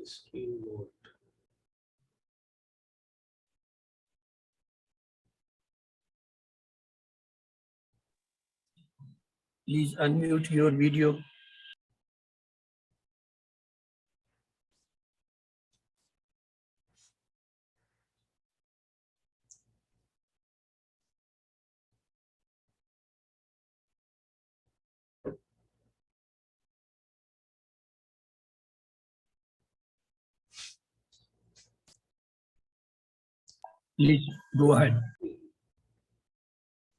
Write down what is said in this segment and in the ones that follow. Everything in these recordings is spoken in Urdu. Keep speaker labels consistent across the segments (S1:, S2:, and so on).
S1: screen mode. Please unmute your video. Please go ahead.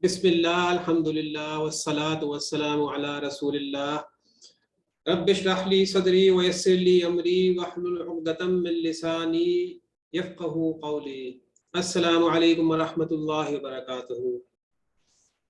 S1: Bismillah, alhamdulillah, wassalatu wassalamu ala rasulillah. Rabbi shrah li sadri wa yassir li amri wahlul 'uqdatam min lisani yafqahu qawli. Assalamu alaikum wa rahmatullahi wa barakatuh.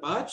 S1: 5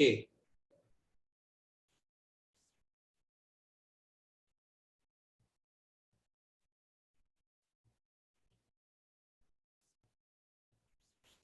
S1: A।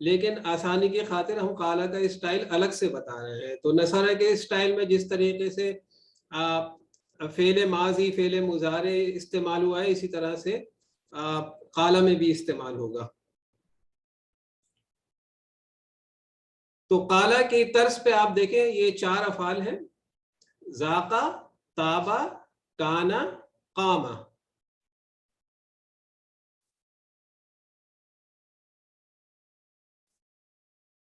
S1: لیکن آسانی کی خاطر ہم قالا کا اسٹائل الگ سے بتا رہے ہیں. تو نصرہ کے اسٹائل میں جس طریقے سے فعل ماضی فعل مضارع استعمال ہوا ہے اسی طرح سے قالا میں بھی استعمال ہوگا. تو قالا کی طرز پہ آپ دیکھیں یہ 4 افعال ہیں: ذاقا، تابا، کانا، قاما.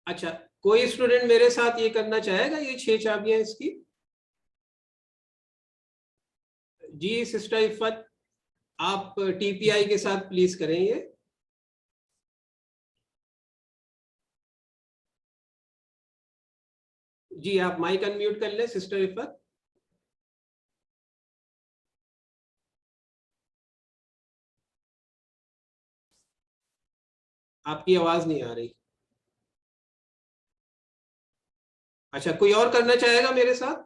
S1: اچھا، کوئی اسٹوڈنٹ میرے ساتھ یہ کرنا چاہے گا؟ یہ 6 چابیاں اس کی. جی سسٹر عفت، آپ ٹی پی آئی کے ساتھ پلیز کریں یہ. جی آپ مائک انمیوٹ کر لیں سسٹر عفت. آپ کی آواز نہیں آ رہی. اچھا، کوئی اور کرنا چاہے گا میرے ساتھ؟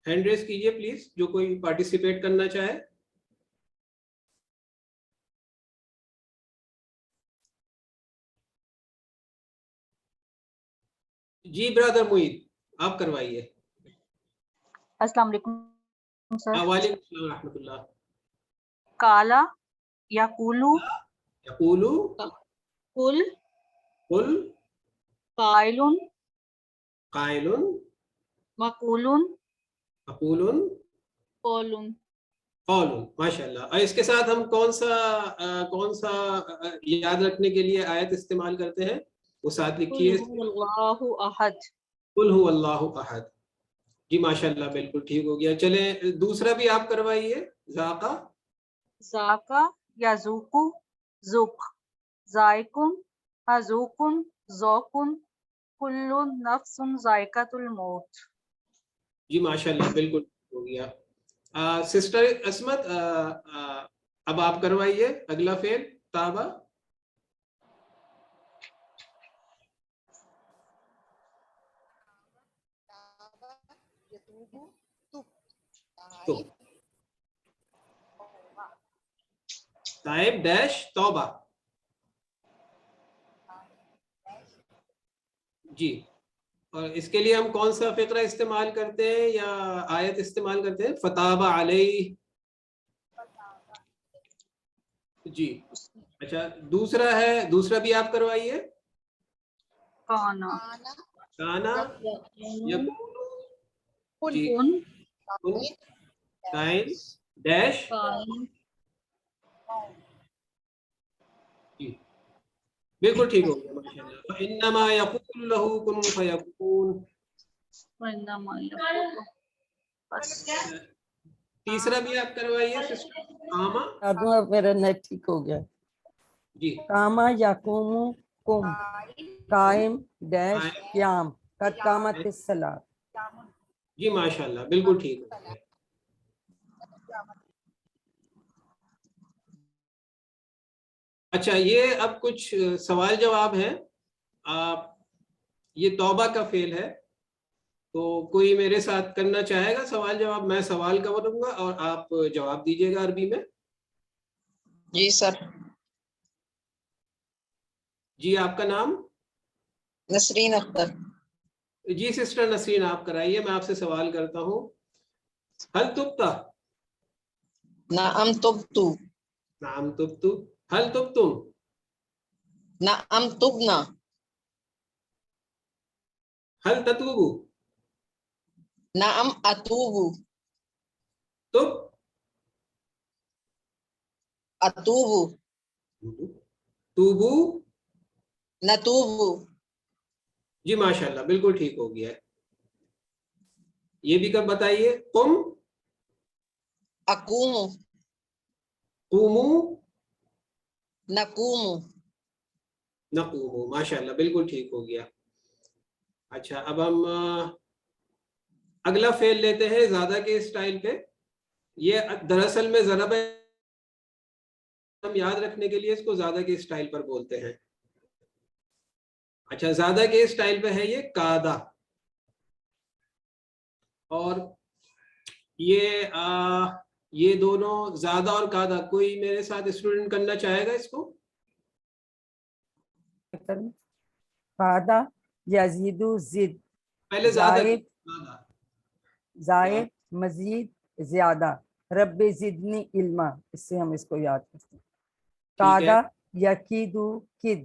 S1: ہینڈ ریز کیجئے پلیز جو کوئی پارٹیسپیٹ کرنا چاہے. جی برادر معید آپ کروائیے.
S2: السلام علیکم سر.
S1: وعلیکم السلام ورحمۃ اللہ.
S2: کالا یقولو
S1: یقولو،
S2: قل
S1: قل،
S2: قائلن
S1: قائلن،
S2: مقولن
S1: مقولن،
S2: قولن.
S1: قولن. ماشاء اللہ. اور اس کے ساتھ ہم کون سا یاد رکھنے کے لیے آیت استعمال کرتے ہیں؟ وہ ساتھ لکھیے.
S2: قل هو اللہ احد.
S1: قل هو اللہ احد. جی ماشاء اللہ بالکل ٹھیک ہو گیا. چلیں دوسرا بھی آپ کروائیے. ذاقا،
S2: ذاکا یذوقو ذوق، ذائقن حذوقن ذوقن، کل نفس ذائقۃ الموت.
S1: جی ماشاء اللہ بالکل ٹھیک ہو گیا. سسٹر عصمت اب آپ کروائیے اگلا فعل تابا. تو تائب ڈیش توبہ. جی، اور اس کے لیے ہم کون سا فقرہ استعمال کرتے ہیں یا آیت استعمال کرتے ہیں؟ فتاب علیہ. جی اچھا، دوسرا بھی آپ کروائیے.
S2: کانا
S1: کانا
S2: یکون
S1: یکون، جی
S2: کن
S1: کائن ڈیش.
S2: قائم.
S1: جی بالکل ٹھیک ہو گیا ماشاء اللہ. فإنما يقول له كن فيكون.
S2: وإنما یقولو. بس.
S1: تیسرا بھی آپ کروائیے سسٹر کاما.
S3: میرا نیٹ ٹھیک ہو گیا.
S1: جی
S3: کاما یقوم کم، قائم ڈیش قیام، قد قامت الصلاۃ.
S1: جی ماشاء اللہ بالکل ٹھیک ہو گیا. اچھا، یہ اب کچھ سوال جواب ہیں. یہ توبہ کا فعل ہے، تو کوئی میرے ساتھ کرنا چاہے گا سوال جواب؟ میں سوال کروں گا اور آپ جواب دیجیے گا عربی میں.
S4: جی سر.
S1: جی آپ کا نام؟
S4: نسرین اختر.
S1: جی سسٹر نسرین آپ کرائیے. میں آپ سے سوال کرتا ہوں. حل تبتا.
S4: نعم تبتو.
S1: نعم تبتو. حل تبتم.
S4: نعم تبنا.
S1: حل تتوبو.
S4: نعم اتوبو.
S1: تب
S4: اتوبو.
S1: توبو.
S4: نتوبو.
S1: جی ماشاء اللہ بالکل ٹھیک ہو گیا ہے. یہ بھی کب بتائیے. قم.
S4: اقومو.
S1: قومو.
S4: نقومو.
S1: نقومو. ماشاء اللہ بالکل ٹھیک ہو گیا. اچھا، اب ہم اگلا فعل لیتے ہیں زیادہ کے اسٹائل پہ. یہ دراصل میں ضرب ہے، ہم یاد رکھنے کے لیے اس کو زیادہ کے اسٹائل پر بولتے ہیں. اچھا، زیادہ کے اسٹائل پہ ہے یہ قادا. اور یہ یہ دونوں زیادہ اور قادہ، کوئی میرے ساتھ اسٹوڈنٹ کرنا چاہے گا اس کو؟
S3: قادہ یزیدو زد،
S1: پہلے زیادہ
S3: زائد
S1: زیادہ۔
S3: زائد مزید زیادہ، رب زدنی علما، اس سے ہم اس کو یاد کرتے ہیں۔
S1: ٹھیک ہے،
S3: قادہ یکیدو کد،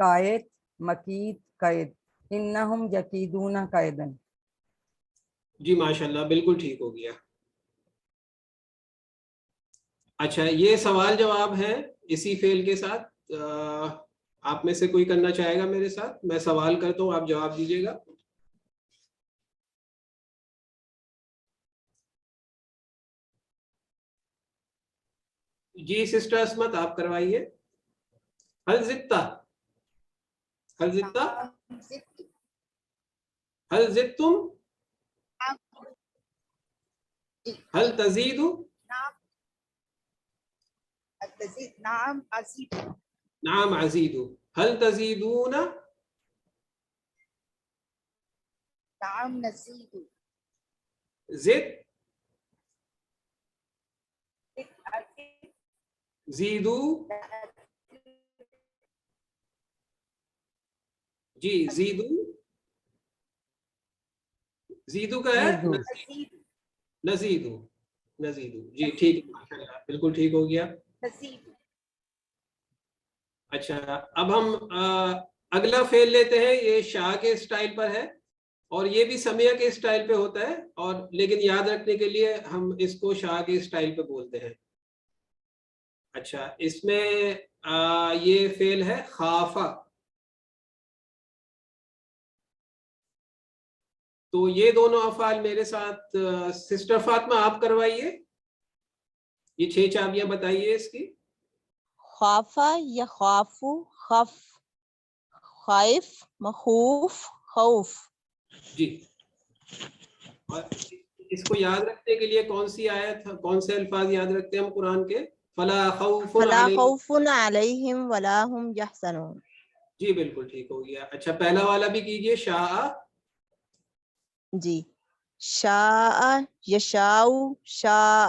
S3: قائد مکید قید، انہم یکیدون قیدن۔
S1: جی ماشاءاللہ بالکل ٹھیک ہو گیا۔ اچھا یہ سوال جواب ہے اسی فعل کے ساتھ، آپ میں سے کوئی کرنا چاہے گا میرے ساتھ؟ میں سوال کرتا ہوں، آپ جواب دیجیے گا۔ جی سسٹر عصمت آپ کروائیے۔ حل زدتا، حل زدتا، حل زدتم، حل تزید،
S5: نعم أزيد.
S1: نعم عزید، حل تزیدون،
S5: نعم نزيد.
S1: زد، زیدو، جی زیدو، زیدو کا ہے
S3: زیدو،
S1: نزیدو، نزیدو، جی ٹھیک ہے ماشاءاللہ بالکل ٹھیک ہو گیا۔
S5: نزيد.
S1: اچھا اب ہم اگلا فعل لیتے ہیں، یہ شاہ کے اسٹائل پر ہے اور یہ بھی سمیہ کے اسٹائل پہ ہوتا ہے، اور لیکن یاد رکھنے کے لیے ہم اس کو شاہ کے اسٹائل پہ بولتے ہیں۔ اچھا اس میں یہ فعل ہے خافہ، تو یہ دونوں افعال میرے ساتھ سسٹر فاطمہ آپ کروائیے، یہ 6 چابیاں بتائیے اس کی۔
S6: خوافہ یخافو خف، خائف مخوف خوف۔
S1: جی اور اس کو یاد رکھنے کے لیے کون سی آیت، کون سے الفاظ یاد رکھتے ہیں ہم قرآن کے؟ فلا خوف
S6: فلا
S1: علیہم،
S6: خوف علیہم ولا هم یحزنون۔
S1: جی بالکل ٹھیک ہو گیا۔ اچھا پہلا والا بھی کیجئے، شاء،
S6: جی شاء یشاء، شاء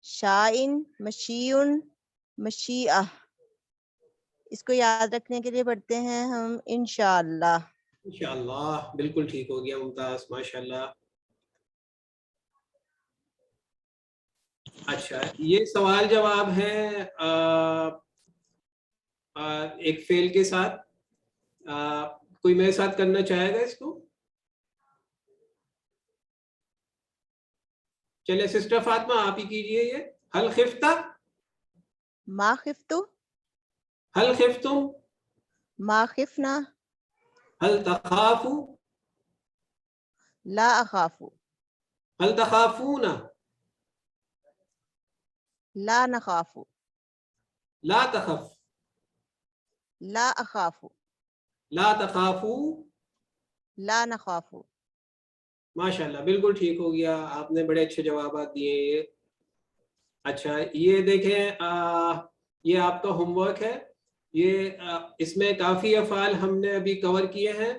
S6: شائن مشیون مشیعہ، اس کو یاد رکھنے کے لیے پڑھتے ہیں ہم انشاءاللہ۔
S1: انشاءاللہ بالکل ٹھیک ہو گیا، ممتاز ماشاءاللہ۔ اچھا یہ سوال جواب ہے ایک فعل کے ساتھ، کوئی میرے ساتھ کرنا چاہے گا اس کو؟ چلے سسٹر فاطمہ آپ ہی کیجئے یہ، حل خفتہ،
S6: ما خفتو،
S1: حل خفتم،
S6: ما خفنا،
S1: حل تخافو،
S6: لا اخافو،
S1: حل تخافون،
S6: لا نخافو،
S1: لا تخف،
S6: لا اخافو،
S1: لا تخافو،
S6: لا نخافو۔
S1: ماشاءاللہ بالکل ٹھیک ہو گیا، آپ نے بڑے اچھے جوابات دیے یہ۔ اچھا یہ دیکھیں یہ آپ کا ہوم ورک ہے، یہ اس میں کافی افعال ہم نے ابھی کور کیے ہیں،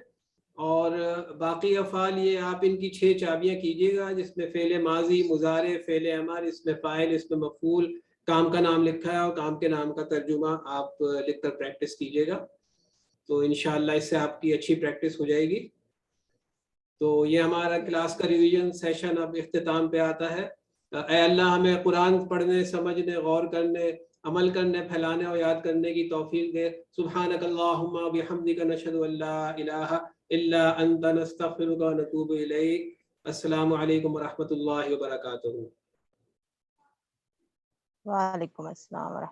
S1: اور باقی افعال یہ آپ ان کی 6 چابیاں کیجیے گا، جس میں فعل ماضی، مضارع، فعل امر، اس میں فاعل، اس میں مفعول، کام کا نام لکھا ہے اور کام کے نام کا ترجمہ آپ لکھ کر پریکٹس کیجیے گا، تو انشاءاللہ اس سے آپ کی اچھی پریکٹس ہو جائے گی۔ تو یہ ہمارا کلاس کا ریویژن سیشن اب اختتام پہ آتا ہے۔ اے اللہ ہمیں قرآن پڑھنے، سمجھنے، غور کرنے، عمل کرنے، پھیلانے اور یاد کرنے کی توفیق دے۔ سبحانک اللہم بحمدک نشہد ان لا الہ الا انت نستغفرک ونتوب الیک۔ السلام علیکم ورحمۃ اللہ وبرکاتہ۔
S6: وعلیکم السلام ورحمۃ اللہ۔